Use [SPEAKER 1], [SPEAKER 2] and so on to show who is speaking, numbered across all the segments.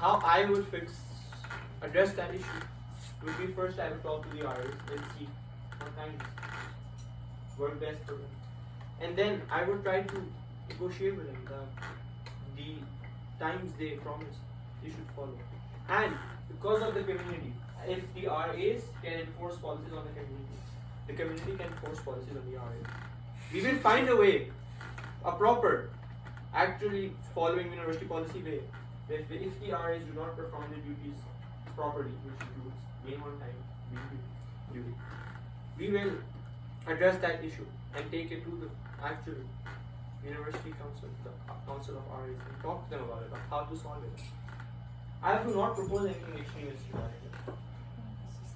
[SPEAKER 1] how I would address that issue would be first I would talk to the RAs and see what kinds work best for them. And then I would try to negotiate with them the times they promise they should follow. And because of the community, if the RAs can enforce policies on the community can enforce policies on the RAs. We will find a way, a proper, actually following university policy way. If the RAs do not perform their duties properly, which includes being on time, being duty, we will address that issue and take it to the actual university council, the council of RAs, and talk to them about it, how to solve it. I do not propose anything extremist regarding it,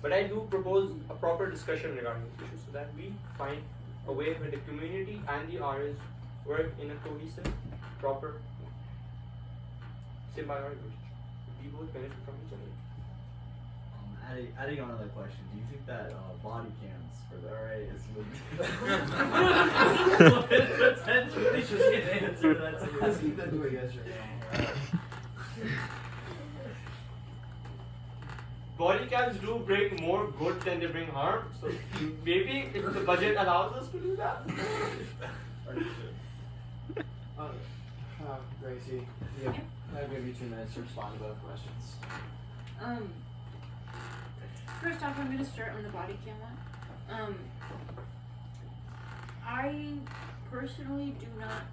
[SPEAKER 1] but I do propose a proper discussion regarding this issue so that we find a way where the community and the RAs work in a cohesive, proper, symbiotic relationship. We both benefit from each other.
[SPEAKER 2] Adding on another question, do you think that body cams for the RAs would potentially should be an answer to that? Let's keep that to a yes or no.
[SPEAKER 1] Body cams do bring more good than they bring harm, so maybe if the budget allows us to do that.
[SPEAKER 3] Gracie, yeah, I'll give you 2 minutes to respond to both questions.
[SPEAKER 4] First off, I'm going to start on the body cam one. I personally do not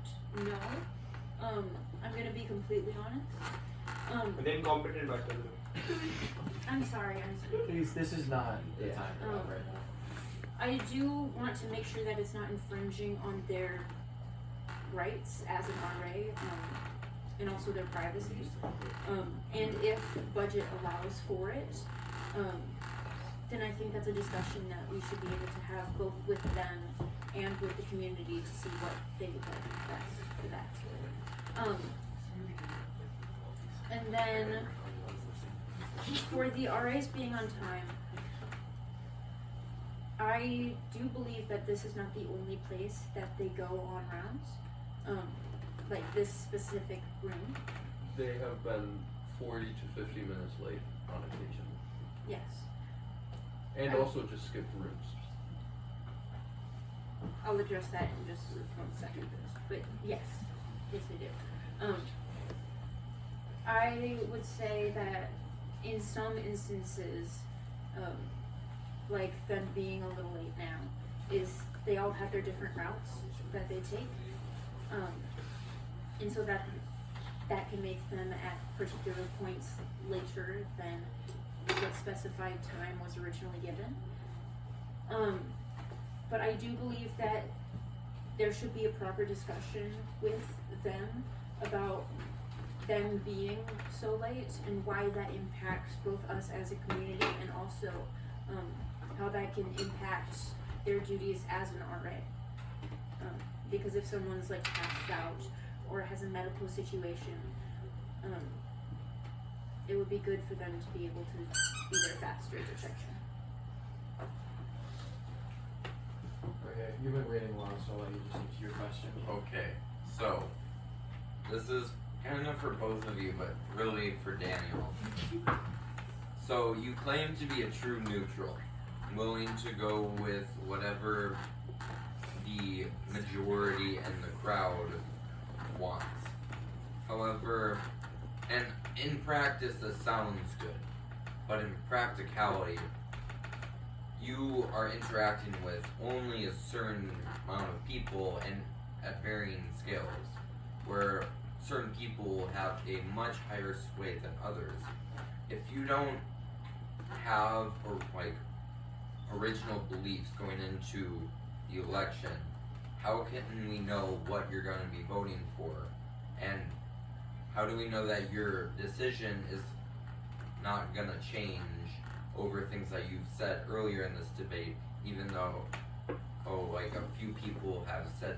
[SPEAKER 4] know. I'm going to be completely honest.
[SPEAKER 1] But then competent by
[SPEAKER 4] I'm sorry.
[SPEAKER 3] Please, this is not the time for that right now.
[SPEAKER 4] I do want to make sure that it's not infringing on their rights as an RA, and also their privacy. And if budget allows for it, then I think that's a discussion that we should be able to have both with them and with the community to see what they would like best for that. And then for the RAs being on time, I do believe that this is not the only place that they go on rounds, like this specific room.
[SPEAKER 5] They have been 40 to 50 minutes late on occasion.
[SPEAKER 4] Yes.
[SPEAKER 5] And also just skipped rooms.
[SPEAKER 4] I'll address that in just 1 second. But yes, they do. I would say that in some instances, like them being a little late now, is they all have their different routes that they take. And so that can make them at particular points later than what specified time was originally given. But I do believe that there should be a proper discussion with them about them being so late and why that impacts both us as a community and also how that can impact their duties as an RA. Because if someone's like passed out or has a medical situation, it would be good for them to be able to be there faster to check in.
[SPEAKER 3] Okay, you've been waiting long, so I'll let you just answer your question.
[SPEAKER 6] Okay, so this is kind of for both of you, but really for Daniyal. So you claim to be a true neutral, willing to go with whatever the majority and the crowd wants. However, and in practice this sounds good, but in practicality, you are interacting with only a certain amount of people and at varying scales, where certain people have a much higher sway than others. If you don't have original beliefs going into the election, how can we know what you're going to be voting for? And how do we know that your decision is not going to change over things that you've said earlier in this debate, even though a few people have said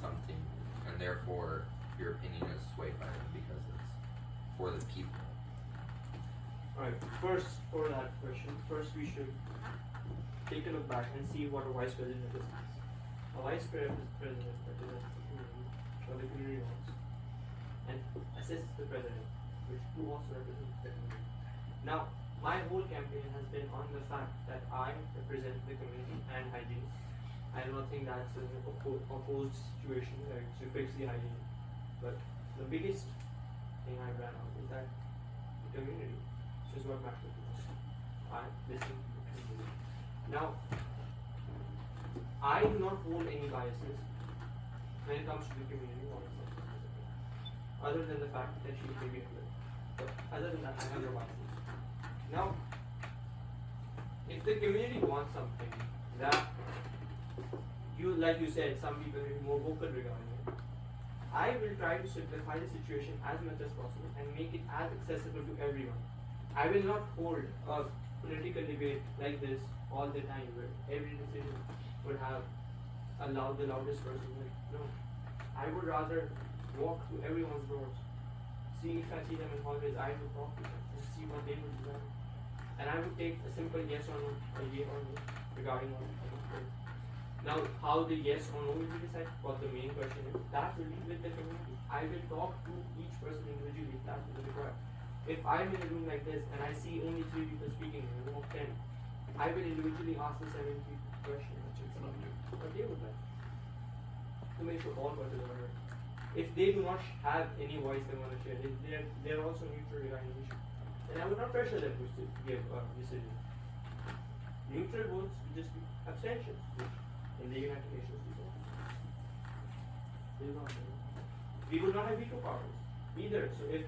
[SPEAKER 6] something, and therefore your opinion is swayed by them because it's for the people?
[SPEAKER 1] Alright, first for that question, we should take a look back and see what a vice president is. A vice president represents the community, what the community wants, and assists the president who wants to represent the community. Now, my whole campaign has been on the fact that I represent the community and hygiene. I do not think that's an opposed situation where to fix the hygiene. But the biggest thing I ran out is that the community is what matters to us. I listen to the community. Now, I do not hold any biases when it comes to the community or other than the fact that she may be good. But other than that, I have no biases. Now, if the community wants something that you, like you said, some people may be more vocal regarding it, I will try to simplify the situation as much as possible and make it as accessible to everyone. I will not hold a political debate like this all the time where every decision would have the loudest person. No. I would rather walk to everyone's doors, see if I see them in hallways, I would talk to them and see what they would desire. And I would take a simple yes or no, a yay or no regarding what I would. Now, how the yes or no will be decided, what the main question is, that will be with the community. I will talk to each person individually if that's what is required. If I'm in a room like this and I see only 3 people speaking in a room of 10, I will individually ask the 7 people question what they would like to make sure all voices are heard. If they do not have any voice they want to share, they're also neutral regarding the issue. And I would not pressure them to give a decision. Neutral votes would just be abstentions, which in the United Nations we would not have veto powers either. So if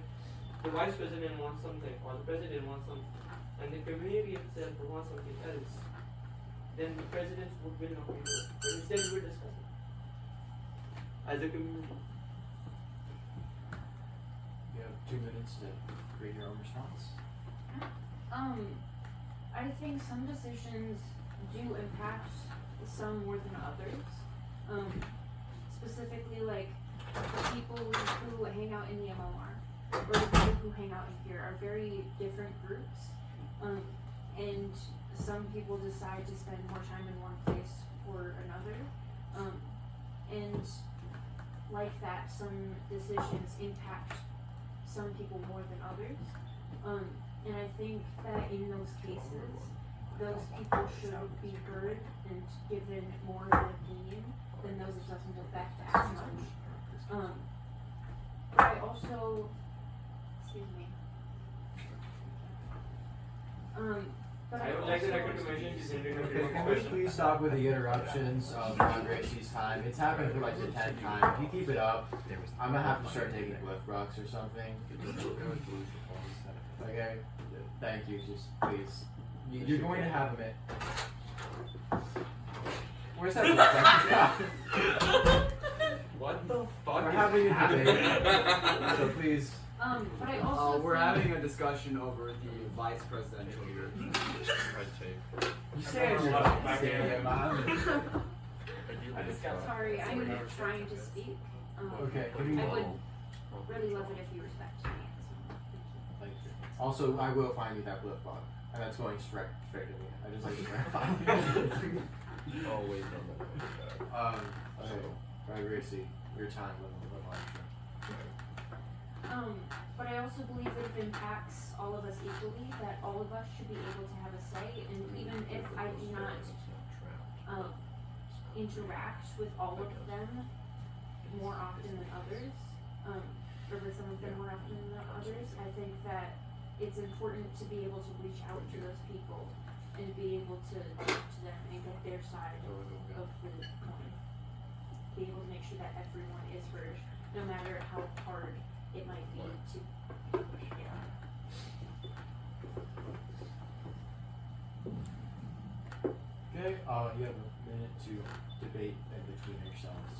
[SPEAKER 1] the vice president wants something or the president wants something and the community itself wants something else, then the president's vote will not be heard. But instead we will discuss it as a community.
[SPEAKER 3] You have 2 minutes to create your own response.
[SPEAKER 4] I think some decisions do impact some more than others. Specifically, like the people who hang out in the MLR or the people who hang out in here are very different groups. And some people decide to spend more time in one place or another. And like that, some decisions impact some people more than others. And I think that in those cases, those people should be heard and given more of an opinion than those it doesn't affect as much. But I also, excuse me. But
[SPEAKER 1] I would like to mention this
[SPEAKER 3] Can we please stop with the interruptions on Gracie's time? It's happened for like the 10th time. If you keep it up, I'm gonna have to start taking Cliff Brooks or something. Okay? Thank you, just please. You're going to have a minute. Where's that?
[SPEAKER 5] What the fuck?
[SPEAKER 3] We're having a debate. So please.
[SPEAKER 4] But I also
[SPEAKER 7] we're having a discussion over the vice presidential red tape.
[SPEAKER 3] You say it.
[SPEAKER 4] sorry, I'm trying to speak.
[SPEAKER 3] Okay, give me
[SPEAKER 4] I
[SPEAKER 3] one.
[SPEAKER 4] would really love it if you respected me at this moment.
[SPEAKER 3] Thank you. Also, I will find you that flip flop, and that's going straight to me. I just like to verify.
[SPEAKER 5] Oh wait, no.
[SPEAKER 3] Okay. Right, Gracie, your time limit.
[SPEAKER 4] But I also believe that it impacts all of us equally, that all of us should be able to have a say, and even if I do not interact with all of them more often than others, or with some of them more often than others, I think that it's important to be able to reach out to those people and be able to talk to them and get their side of the coin. Be able to make sure that everyone is heard, no matter how hard it might be to yeah.
[SPEAKER 3] Okay, you have a minute to debate in between yourselves.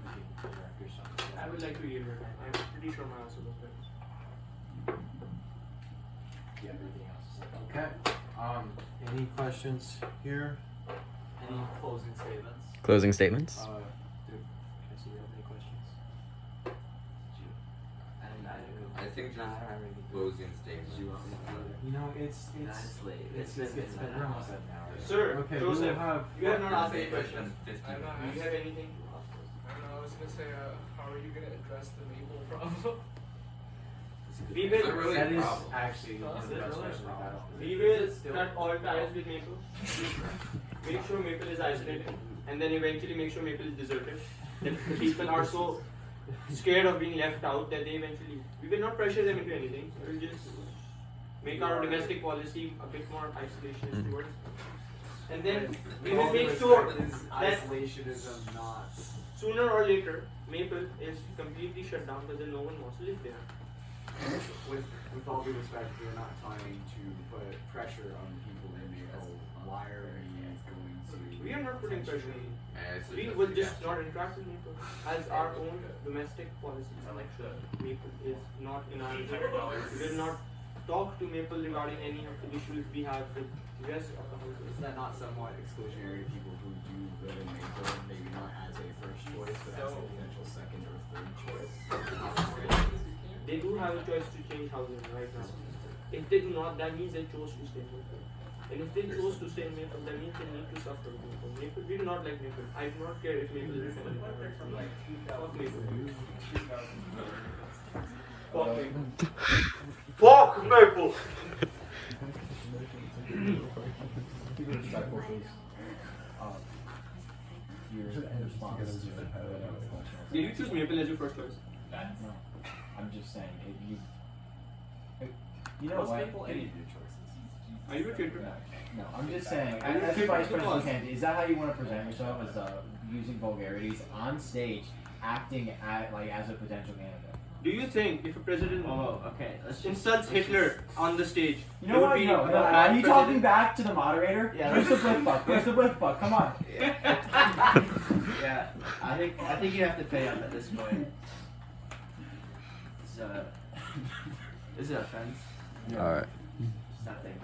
[SPEAKER 3] You can direct yourself.
[SPEAKER 1] I would like to yield your time. I'm pretty sure my answer was good.
[SPEAKER 3] Yeah, everything else is like, okay. Any questions here?
[SPEAKER 2] Any closing statements?
[SPEAKER 8] Closing statements?
[SPEAKER 3] Can I see you have any questions?
[SPEAKER 6] I think just closing statements.
[SPEAKER 3] You know, it's been almost an hour.
[SPEAKER 1] Sir,
[SPEAKER 3] Okay,
[SPEAKER 1] Joseph,
[SPEAKER 3] we'll have.
[SPEAKER 1] you have not asked any
[SPEAKER 6] It's been
[SPEAKER 1] questions.
[SPEAKER 6] 50
[SPEAKER 9] I'm not
[SPEAKER 1] Do you have anything to ask us?
[SPEAKER 9] I don't know, I was gonna say, how are you gonna address the maple problem?
[SPEAKER 1] We
[SPEAKER 6] Is it
[SPEAKER 1] will
[SPEAKER 6] really
[SPEAKER 3] That
[SPEAKER 6] a
[SPEAKER 3] is
[SPEAKER 6] problem?
[SPEAKER 3] actually one of the
[SPEAKER 7] Is it
[SPEAKER 3] best
[SPEAKER 7] really?
[SPEAKER 3] questions we've had.
[SPEAKER 1] we will cut all ties with Maple. Make sure Maple is isolated, and then eventually make sure Maple is deserted. That the people are so scared of being left out that they eventually. We will not pressure them into anything. We will just make our domestic policy a bit more isolationist towards. And then we will make sure
[SPEAKER 7] is
[SPEAKER 1] that
[SPEAKER 7] isolationism not.
[SPEAKER 1] sooner or later Maple is completely shut down because then no one wants to live there.
[SPEAKER 7] With all due respect, we're not trying to put pressure on people in Maple. Why are we going to?
[SPEAKER 1] We are not putting pressure on you.
[SPEAKER 6] May I
[SPEAKER 1] We
[SPEAKER 6] suggest
[SPEAKER 1] will
[SPEAKER 6] a
[SPEAKER 1] just
[SPEAKER 6] suggestion?
[SPEAKER 1] not interact with Maple as our own domestic policy. Maple is not in our agenda. We will not talk to Maple regarding any of the issues we have with the rest of the houses.
[SPEAKER 7] Is that not somewhat exclusionary to people who do live in Maple, maybe not as a first choice, but as a potential second or third choice?
[SPEAKER 1] They do have a choice to change housing right now. If they do not, that means they chose to stay in Maple. And if they chose to stay in Maple, that means they need to suffer with Maple. Maple, we do not like Maple. I do not care if Maple is defended. Fuck Maple. Fuck Maple. Fuck Maple!
[SPEAKER 2] Respectful, please. Your response to the question.
[SPEAKER 1] Did you choose Maple as your first choice?
[SPEAKER 2] No, I'm just saying, you know
[SPEAKER 7] Most
[SPEAKER 2] what?
[SPEAKER 7] people, any of your choices.
[SPEAKER 1] Are you a traitor?
[SPEAKER 2] No, I'm just saying,
[SPEAKER 1] Are you
[SPEAKER 2] as
[SPEAKER 1] a
[SPEAKER 2] a vice
[SPEAKER 1] traitor to the
[SPEAKER 2] president
[SPEAKER 1] cause?
[SPEAKER 2] candidate, is that how you want to present yourself, as using vulgarities on stage, acting as a potential candidate?
[SPEAKER 1] Do you think if a president
[SPEAKER 7] Okay.
[SPEAKER 1] insults Hitler on the stage,
[SPEAKER 2] You
[SPEAKER 1] it
[SPEAKER 2] know
[SPEAKER 1] would
[SPEAKER 2] what?
[SPEAKER 1] be
[SPEAKER 2] No,
[SPEAKER 1] a
[SPEAKER 2] no.
[SPEAKER 1] bad
[SPEAKER 2] Are you talking
[SPEAKER 1] president?
[SPEAKER 2] back to the moderator?
[SPEAKER 7] Yeah,
[SPEAKER 2] Where's the blip fuck? Where's the blip fuck? Come on.
[SPEAKER 7] Yeah, I think you have to pay up at this point. It's is it offense?
[SPEAKER 8] Alright.
[SPEAKER 7] It's nothing.